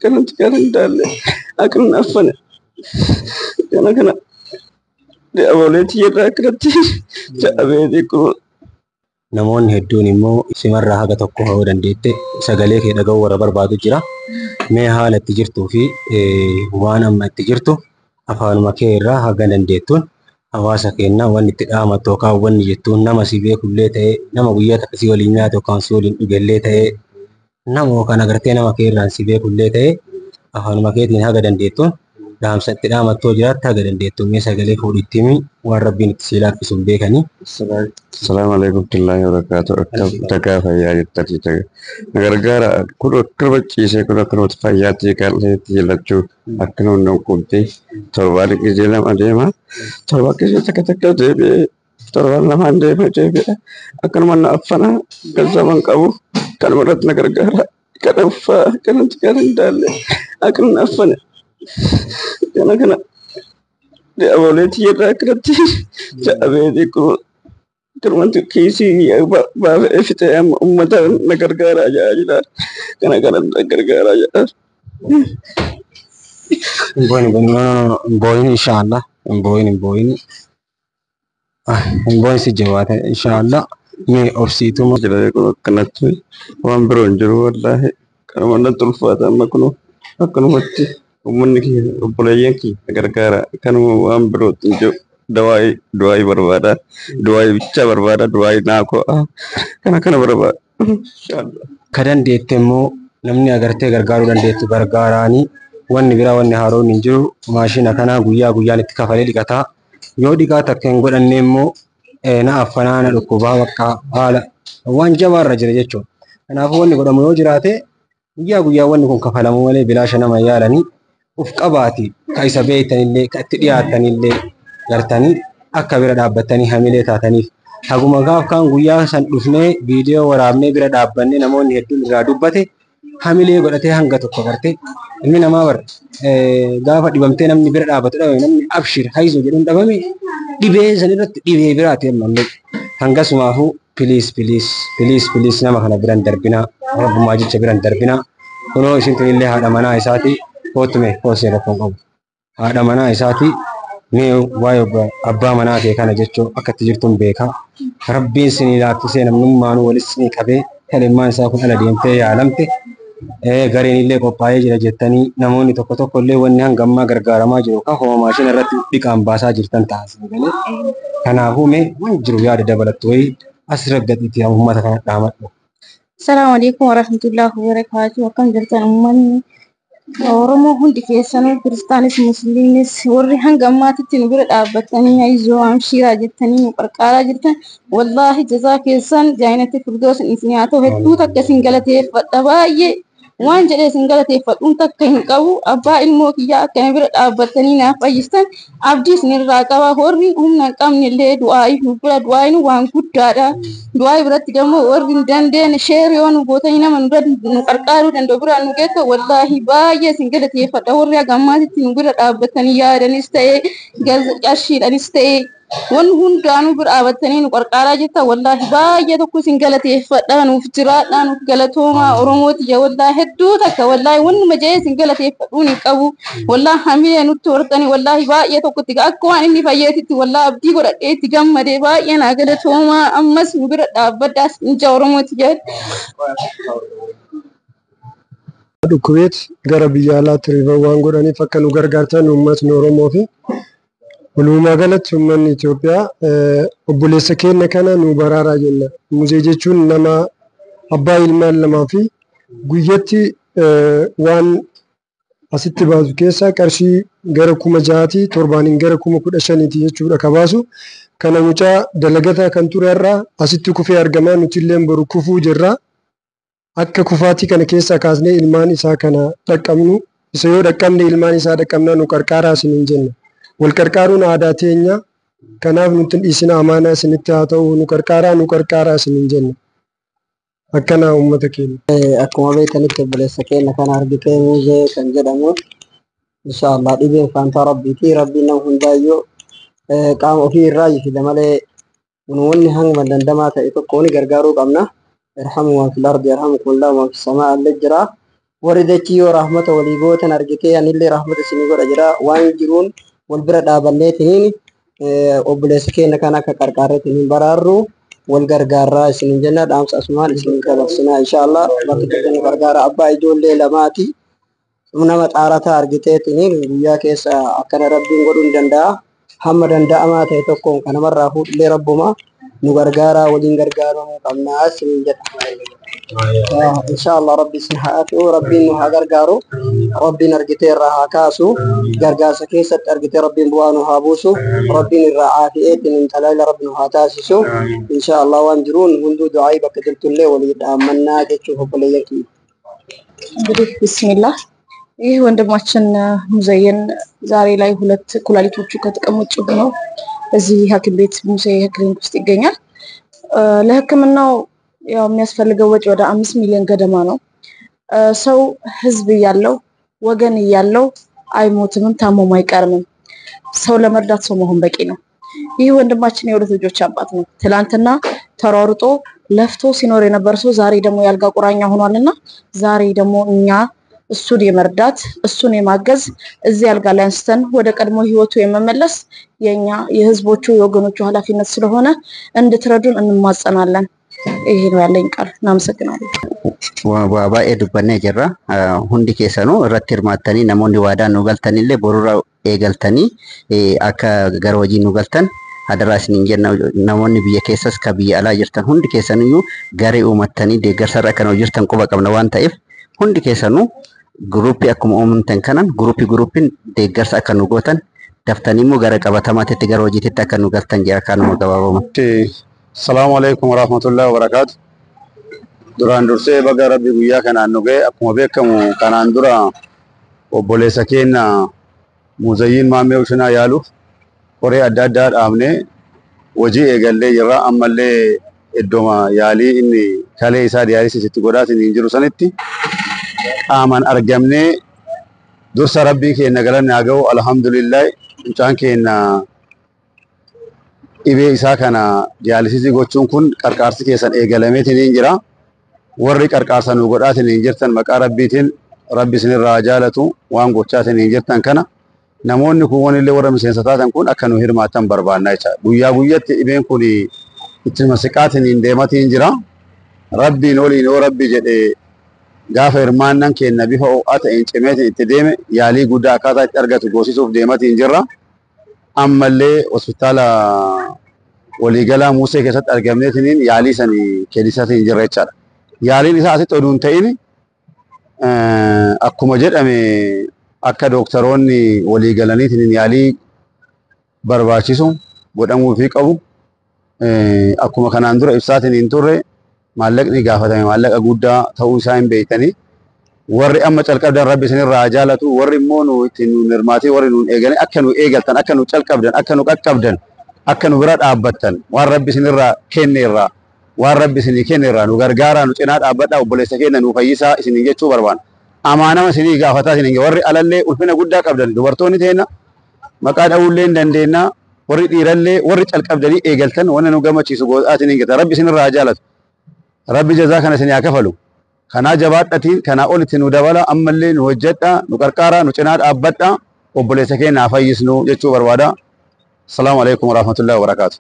كانت دال أكن أفن كان أولتي راكرتي جابيدي كل namoonni hedduun immoo simarraa haga tokko hawuu dandeette sagalee kee dhaga'uu warra barbaadu jira. Mee haala itti jirtuu fi waan amma itti jirtu afaanuma kee irraa haga dandeettuun hawaasa keenyaa wanni itti dhaamatu yookaan wanni jettuun nama si beekullee ta'ee nama guyyaa takka si waliin nyaatu yookaan si waliin dhugellee ta'ee nama yookaan agartee nama kee irraan si beekullee ta'ee afaanuma keetiin haga dandeettuun dhaamsa itti dhaamattuu jiraatta haga dandeettuun mee sagalee fuudhitti himi waan rabbiin itti si laaffisuun beekanii. السلام عليكم ورحمة الله وبركاته. تكافى يا جتتي غرغارا كل كربتشي سي كل كربت فياتي كالتي لچو اكنو نو كنتي توالي كجلم اديما توالي كجي تكتك ديبي توالي لمان ديبي ديبي اكن من افنا كزمن قبو كان مرت غرغارا كدفا كانت دال اكن افنا كان دي اولتي راكرتي جابيدي كل termasuk kisi bapak FTM umat negara aja aja karena negara aja boin inshallah boin si jawab inshallah me opsi itu mau jadi kalau kena tuh orang beronjol wallahi karena mana tulfata maknu mati umuniki upulaya ki negara kan orang beronjol doai berbada doai bicara berbada doai nako kana berbada kadang dietemu namni agartee gargaaru dandeettu gargaaraani wanni bira wanni haroon hin jiru maashina kana guyyaa itti kafalee dhiqataa yoo dhiqaa takkeen godhanne immoo na affanaana dhukkubaa bakka haala waan jabaarra jira jechuudha. Kanaafuu wanni godhamu yoo jiraate guyyaa wanni kun kafalamu malee bilaasha nama yaalanii uf qabaati ka isa beeytanillee ka itti dhiyaatanillee gartanii akka bira dhaabbatanii hamilee taataniif haguma gaaf kan guyyaa san dhufnee viidiyoo waraabnee bira dhaabbannee namoonni hedduun irraa dubbate hamilee godhatee hanga tokko garte ilmi namaa bar gaafa dhibamtee namni bira dhaabbatu dhabe namni abshir hayzo jedhuun dhabame dhibee san irratti dhibee biraati ammallee hangasumaafuu piliis nama kana biran darbinaa rabbumaa jecha biran darbinaa kunoo isin tunillee haadha manaa isaati kootume koosee rakkoon qabu haadha manaa isaati mee waa'ee abbaa manaa kee kana jechuun akka itti jirtuun beekaa rabbiin sinii laaffisee namnummaanuu walis sinii qabee kalummaan isaa kun ala deemtee yaalamte gareen illee qophaa'ee jira jettanii namoonni tokko illee wanni hanga ammaa gargaaramaa jiru ka homa maashina irratti dhiqaan baasaa jirtan taasisan galee kanaafuu mee waan jiru yaada dabalattu wayii as raggatiitti uummata kana dhaamadhu. Assalamu alaikum warahmatullahi wabarakatuh. Akkam jirtan uummanni Oromoo hundi keessanuu kiristaanis musliimis warri hanga ammaatitti nu bira dhaabbatanii hayzoo amshiiraa jettanii nu qarqaaraa jirtan wallaahi jazaa keessan jaayinatti firdoos isin haa ta'u hedduu takka isin galateeffadha baay'ee waan jedhee isin galateeffadhuun takka hin qabu abbaa ilmoo kiyyaa akkana bira dhaabbatanii naaf fayyistan abdii isinirraa qaba warri humna hin qabnellee du'aa'iif nu bira du'aa'iin waan guddaadha du'aa'ii biratti dammoo warri hin dandeenye sheeriyoo nu gootanii nama nu qarqaaruu danda'u biraan nu geetto wallaahi baay'ee isin galateeffadha warri hanga ammaatitti nu bira dhaabbatanii yaadanis ta'ee qarshiidhanis ta'ee wan hundaanuu bira dhaabbatanii nu qarqaaraa jirta wallaahi baay'ee tokko isin galateeffadha nuuf jiraadha nuuf galatoomaa Oromooti yaa wallaahi hedduu takka wallaahi wannuma jee isin galateeffadhuun hin qabu wallaahi hamilee nutti hortanii wallaahi baay'ee tokkotti akka waan inni fayyeetitti wallaahi abdii godhadhee itti gammadee baay'ee naa galatoomaa ammas nu bira dhaabbadhaas inja Oromooti jedhe. Dhukkubeet gara biyya alaatti riba waan godhaniif akka nu gargaartan uummatni Oromoo fi walumaa galatti uummanni Itoophiyaa obboleessa keenya kana nu baraaraa jenna. Muzee jechuun nama abbaa ilmaan lamaa fi guyyatti waan asitti baasu keessaa qarshii gara 6,000 torbaaniin gara 15,000 jechuudha ka baasu. Kana mucaa dalagataa kan ture irraa asitti kufee argamaa nuti illee boru kufuu jirra. Akka kufaatii kana keessaa kaasnee ilmaan isaa kana dhaqqabnu isa yoo dhaqqabne ilmaan isaa dhaqqabnaa nu qarqaaraa isiniin jenna. Wal qarqaaruun aadaa teenya kanaaf nuti dhiisina amaanaa isinitti haa ta'u nu qarqaaraa isiniin jenna. Akkana uummata keenya. Akkuma beekanitti obboleessa keenya kana argitee muuzee kan jedhamu inshallah dhibee faantaa rabbiiti rabbiin nama hundaayyuu qaama ofii irraa jifida malee wanni hanga dandamaa ta'e tokko ni gargaaruu qabna. ارحموا من في الأرض يرحمكم الله ومن في السماء اللي جرى warri dachii yoo rahmata walii gootan argitee anillee rahmata isinii godha jira waan jiruun wal bira dhaabanneetiniin obboleessa keenya kan akka qarqaareetiniin baraarru wal gargaarraa isinin jenna dhaamsa asumaan isin dabarsinaa inshaallah bakki tokko gargaara abbaa ijoollee lamaati nama xaarataa argiteetiniin guyyaa keessa akkana rabbiin godhuu ni danda'a hamma danda'amaa ta'e tokkoon kanamarraa fuudhillee rabbuma nu gargaaraa waliin gargaaramuu qabnaa isinin jedha inshaallah rabbi isin haa ta'u rabbiin nu haa gargaaru rabbiin argitee irraa haa kaasu gargaarsa keessatti argitee rabbiin bu'aa nu haa buusu rabbiin irraa aafi'eetiin talaala rabbi nu haa taasisu inshaallah waan jiruun hunduu du'aa'ii bakka jirtullee walii dhaammannaa jechuuf obboleeyyan kiyya. እንግዲህ ቢስሚላህ ይህ ወንድማችን ሙዘየን ዛሬ ላይ 2 ኩላሊቶቹ ከጥቅም ውጭ ሆነው እዚህ ሐኪም ቤት ሙሴ ክሊኒክ ውስጥ ይገኛል። ለህክምናው ያው የሚያስፈልገው ወጪ ወደ 5 ሚሊዮን ገደማ ነው። ሰው ህዝብ ያለው ወገን ያለው አይሞትም ታሞም አይቀርም። ሰው ለመርዳት ሰው መሆን በቂ ነው። ይህ ወንድማችን የሁለት ልጆች አባት ነው። ትላንትና ተሯሩጦ ለፍቶ ሲኖር የነበር ሰው ዛሬ ደግሞ ያልጋ ቁራኛ ሆኗልና ዛሬ ደግሞ እኛ እሱን የመርዳት እሱን የማገዝ እዚህ ያልጋ ላይ አንስተን ወደ ቀድሞ ህይወቱ የመመለስ የኛ የህዝቦቹ የወገኖቹ ኃላፊነት ስለሆነ እንድትረዱን እንማጸናለን። ይሄ ነው ያለኝ ቃል። እናመሰግናለን። ባባኤ ዱበኔ ጀራ ሁንዲ ኬሰኑ irratti hirmaattanii namoonni waadaan nu galtanillee borura eegaltanii akka gara hojii nu galtan adaraa isiniin jenna namoonni biyya keessas ka biyya alaa jirtan hundi keessaniyyuu garee uumattanii deeggarsarra kan hojjetan quba qabna waan ta'eef hundi keessanuu gruupii akkuma uumamtan kanan gruupiin deeggarsa akka nu gootan daftanii immoo gara qabatamaatti gara hojiitti akka nu galtan jira kanuma gabaabumatti. Assalamu alaikum warahmatullahi wabarakatuh. Duraan dursee baga rabbi guyyaa kanaan nu ga'e akkuma beekamu kanaan dura obboleessa keenya Muzayyin Maammee Ushinaa yaaluuf qoree adda addaa dhaabnee hojii eegallee jirra. Ammallee iddooma yaalii inni kalee isaa diyaalisisitti godhaatiin hin jiru sanitti qaaman argamnee dursa rabbii keenya galanne haa ga'u alhamdulillah mucaan keenya dhibee isaa kana diyaalisisii gochuun kun qarqaarsi keessan eegalameetiin hin jira. Warri qarqaarsa nu godhaatiin hin jirtan maqaa rabbiitiin rabbi isinirraa jaalatu waan gochaatiin hin jirtan kana namoonni kun wanillee warra miseensa taatan kun akka nu hirmaatan barbaannaa jechaadha. Guyyaa guyyatti dhibeen kun ittuma siqaatiin hin deematiin jira. Rabbiin oliin yoo rabbi jedhee gaafa hirmaannan keenya bifa ho'aa ta'een cimeetiin itti deeme yaalii guddaa akkaataa itti argatu goosisuuf deematiin jirra. Ammallee hospitaala waliigalaa Musee keessatti argamneetiin yaalii sanii kennisatiin jirra jechaadha. Yaaliin isaa asitti oduun ta'in akkuma jedhame akka dooktaroonni waliigalaniitiin yaalii barbaachisu godhamuufii qabu akkuma kanaan dura ibsaatiin hin turre maallaqni gaafatame maallaqa guddaa ta'uu isaa hin beektanii warri amma calqabdan rabbi isinirraa jaalatu warri immoo nu ittiin nu hirmaatee warri nu eeganii akka nu eegaltan akka nu calqabdan akka nu qaqqabdan akka nu bira dhaabbattan waan rabbi isinirraa kenneerraa waan rabbi isinii kenneerraa nu gargaaraa nu cinaa dhaabbadhaa obboleessa keenya nu fayyisaa isinii jechuu barbaanna. Amaanama isinii gaafataa isinii warri alallee ulfina guddaa qabdan dubartoonni teenya maqaa dha'uullee hin dandeenya warri dhiirallee warri calqabdanii eegaltan wanna nu gammachiisu godhaa isinii gata rabbi isinirraa jaalatu rabbi jazaa kana isinii haa kafalu. Kanaa jabaadhatiin kanaa olitti nu dabala ammallee nu hojjedhaa nu qarqaaraa nu cinaa dhaabbadhaa obboleessa keenya haa fayyisnu jechuu barbaada. Assalamu alaikum warahmatullahi wabarakatuh.